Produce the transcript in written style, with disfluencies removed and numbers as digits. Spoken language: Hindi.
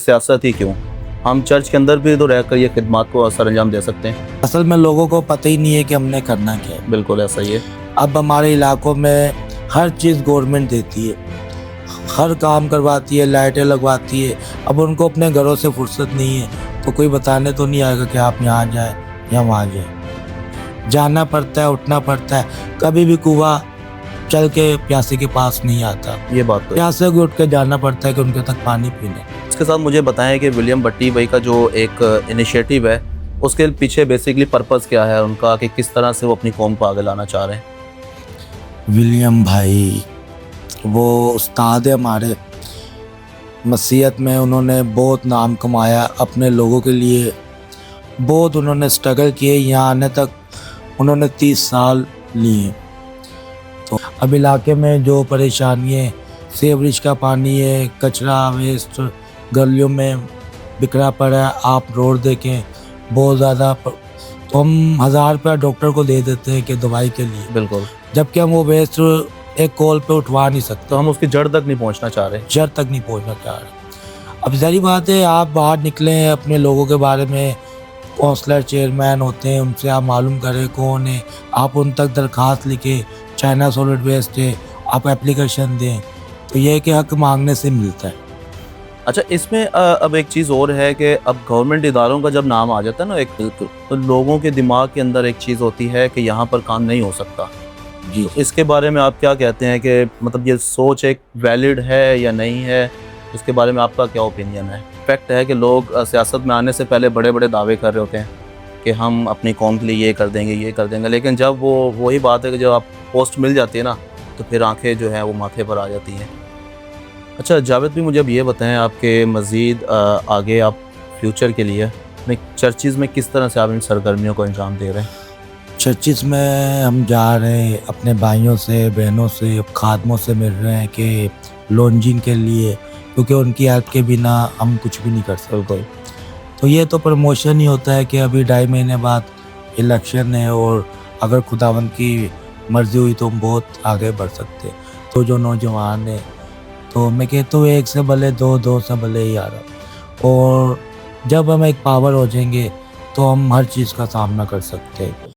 सियासत ही क्यों, हम चर्च के अंदर भी तो रहकर ये खिदमात को असर अंजाम दे सकते हैं। असल में लोगों को पता ही नहीं है कि हमने करना क्या है। बिल्कुल ऐसा ही है। अब हमारे इलाकों में हर चीज़ गवर्नमेंट देती है, हर काम करवाती है, लाइटें लगवाती है। अब उनको अपने घरों से फुर्सत नहीं है तो कोई बताने तो नहीं आएगा कि आप यहाँ जाए या वहाँ जाए। जाना पड़ता है, उठना पड़ता है। कभी भी कुआं चल के प्यासे के पास नहीं आता, ये बात तो है। प्यासे को उठ के जाना पड़ता है कि उनके तक पानी पीने। इसके साथ मुझे बताएं कि विलियम भट्टी भाई का जो एक इनिशिएटिव है उसके पीछे बेसिकली पर्पस क्या है उनका, कि किस तरह से वो अपनी कौम को आगे लाना चाह रहे हैं। विलियम भाई वो उस्ताद है हमारे। मसीहत में उन्होंने बहुत नाम कमाया अपने लोगों के लिए, बहुत उन्होंने स्ट्रगल किए। यहाँ आने तक उन्होंने 30 साल लिए। तो अब इलाके में जो परेशानी है, सीवरेज का पानी है, कचरा वेस्ट गलियों में बिखरा पड़ा है। आप रोड देखें बहुत ज़्यादा, तो हम 1000 रुपया डॉक्टर को दे देते हैं कि दवाई के लिए, बिल्कुल, जबकि हम वो वेस्ट एक कॉल पे उठवा नहीं सकते। तो हम उसकी जड़ तक नहीं पहुंचना चाह रहे। जड़ तक नहीं पहुंचना चाह रहे। अब सारी बात है, आप बाहर निकले हैं, अपने लोगों के बारे में काउंसलर चेयरमैन होते हैं, उनसे आप मालूम करें कौन है, आप उन तक दरख्वास्त लिखे, चाइना सॉलिड वेस्ट है, आप एप्लीकेशन दें। तो ये है कि हक मांगने से मिलता है। अच्छा, इसमें अब एक चीज़ और है कि अब गवर्नमेंट इदारों का जब नाम आ जाता है ना एक, तो लोगों के दिमाग के अंदर एक चीज़ होती है कि यहाँ पर काम नहीं हो सकता जी, तो इसके बारे में आप क्या कहते हैं कि मतलब ये सोच एक वैलिड है या नहीं है, इसके बारे में आपका क्या ओपिनियन है। फैक्ट है कि लोग सियासत में आने से पहले बड़े बड़े दावे कर रहे होते हैं कि हम अपनी कौम के लिए ये कर देंगे, लेकिन जब वो वही बात है कि जब आप पोस्ट मिल जाती है ना तो फिर आंखें जो हैं वो माथे पर आ जाती हैं। अच्छा जावेद भी, मुझे अब ये बताएं आपके मज़ीद आगे आप फ्यूचर के लिए अपने चर्चिज़ में किस तरह से आप इन सरगर्मियों को अंजाम दे रहे हैं। चर्चिस में हम जा रहे हैं, अपने भाइयों से, बहनों से, खादमों से मिल रहे हैं कि लॉन्चिंग के लिए, क्योंकि उनकी हेल्प के बिना हम कुछ भी नहीं कर सकते। तो ये तो प्रमोशन ही होता है कि अभी 2.5 महीने बाद इलेक्शन है और अगर खुदावंद की मर्ज़ी हुई तो हम बहुत आगे बढ़ सकते हैं। तो जो नौजवान है, तो मैं कहता हूँ 1 से भले 2, 2 से भले 11। और जब हम एक पावर हो जाएंगे तो हम हर चीज़ का सामना कर सकते हैं।